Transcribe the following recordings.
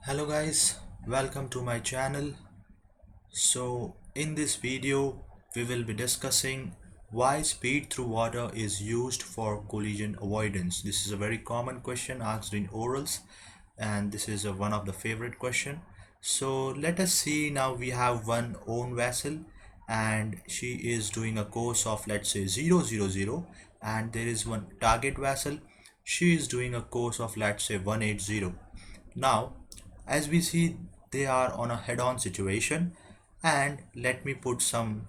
Hello guys, welcome to my channel. So in this video we will be discussing why speed through water is used for collision avoidance. This is a very common question asked in orals and this is one of the favorite question. So let us see, now we have one own vessel and she is doing a course of, let's say, 000, and there is one target vessel, she is doing a course of, let's say, 180. Now, as we see, they are on a head-on situation, and let me put some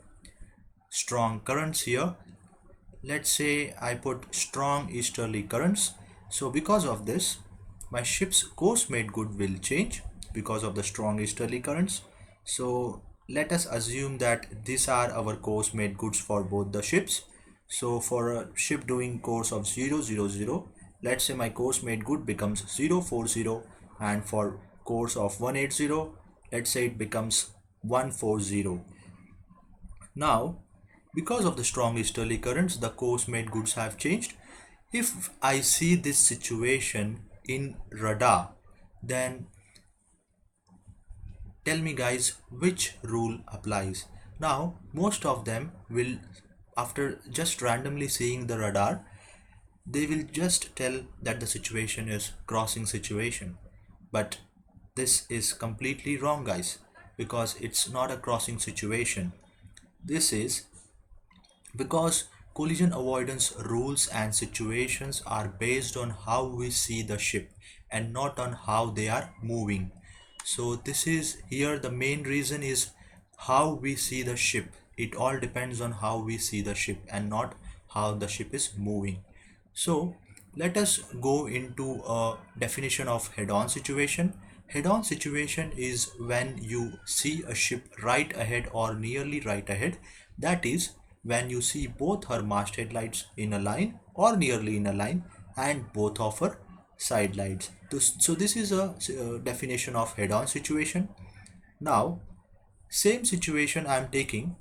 strong currents here. Let's say I put strong easterly currents. So because of this, my ship's course made good will change because of the strong easterly currents. So let us assume that these are our course made goods for both the ships. So for a ship doing course of 000, let's say my course made good becomes 040, and for course of 180, let's say it becomes 140. Now, because of the strong easterly currents, the course made goods have changed. If I see this situation in radar, then tell me guys which rule applies. Now, most of them will, after just randomly seeing the radar, they will just tell that the situation is crossing situation. But this is completely wrong guys, because it's not a crossing situation. This is because collision avoidance rules and situations are based on how we see the ship and not on how they are moving. So this is here, the main reason is how we see the ship. It all depends on how we see the ship and not how the ship is moving. So let us go into a definition of head-on situation. Head-on situation is when you see a ship right ahead or nearly right ahead. That is when you see both her masthead lights in a line or nearly in a line and both of her side lights. So this is a definition of head-on situation. Now, same situation I am taking,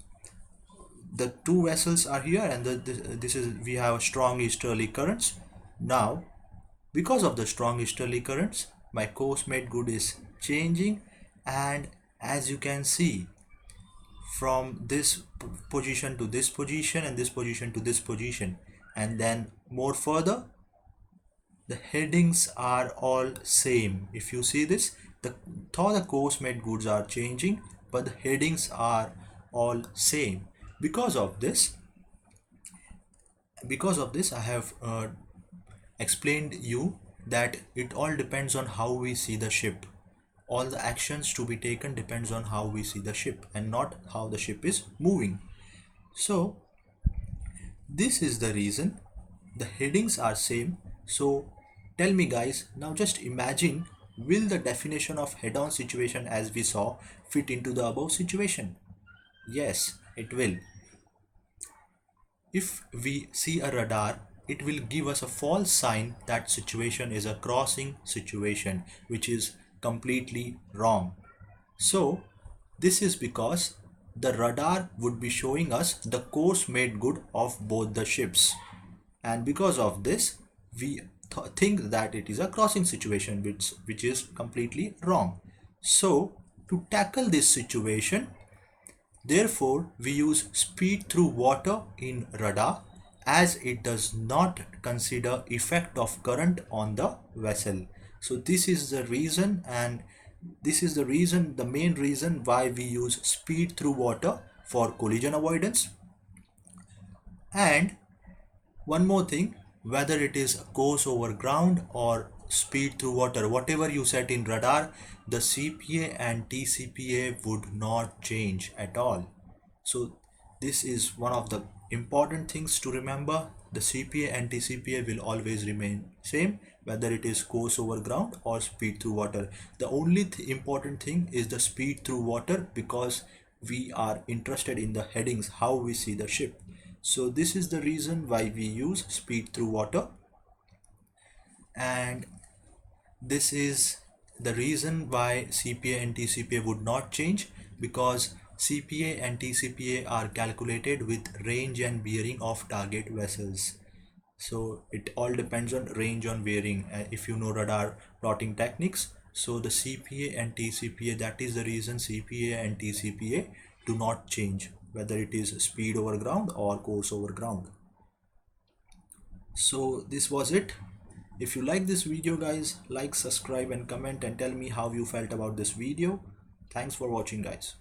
the two vessels are here and this is, we have strong easterly currents. Now, because of the strong easterly currents, my course made good is changing, and as you can see, from this position to this position and this position to this position, and then more further, the headings are all same. If you see this, though the course made goods are changing, but the headings are all same. Because of this I have explained you that it all depends on how we see the ship. All the actions to be taken depends on how we see the ship and not how the ship is moving. So this is the reason the headings are same. So tell me guys, now just imagine, will the definition of head-on situation as we saw fit into the above situation? Yes, it will. If we see a radar, it will give us a false sign that situation is a crossing situation, which is completely wrong. So this is because the radar would be showing us the course made good of both the ships, and because of this we think that it is a crossing situation, which is completely wrong. So to tackle this situation, therefore, we use speed through water in radar, as it does not consider effect of current on the vessel. So this is the reason, and this is the main reason why we use speed through water for collision avoidance. And one more thing, whether it is course over ground or speed through water, whatever you set in radar, the CPA and TCPA would not change at all. So this is one of the important things to remember. The CPA and TCPA will always remain same, whether it is course over ground or speed through water. The only important thing is the speed through water, because we are interested in the headings, how we see the ship. So this is the reason why we use speed through water, and this is the reason why CPA and TCPA would not change, because CPA and TCPA are calculated with range and bearing of target vessels. So it all depends on range on bearing. If you know radar plotting techniques, So the CPA and TCPA, that is the reason CPA and TCPA do not change, whether it is speed over ground or course over ground. So this was it. If you like this video guys, like, subscribe and comment and tell me how you felt about this video. Thanks for watching guys.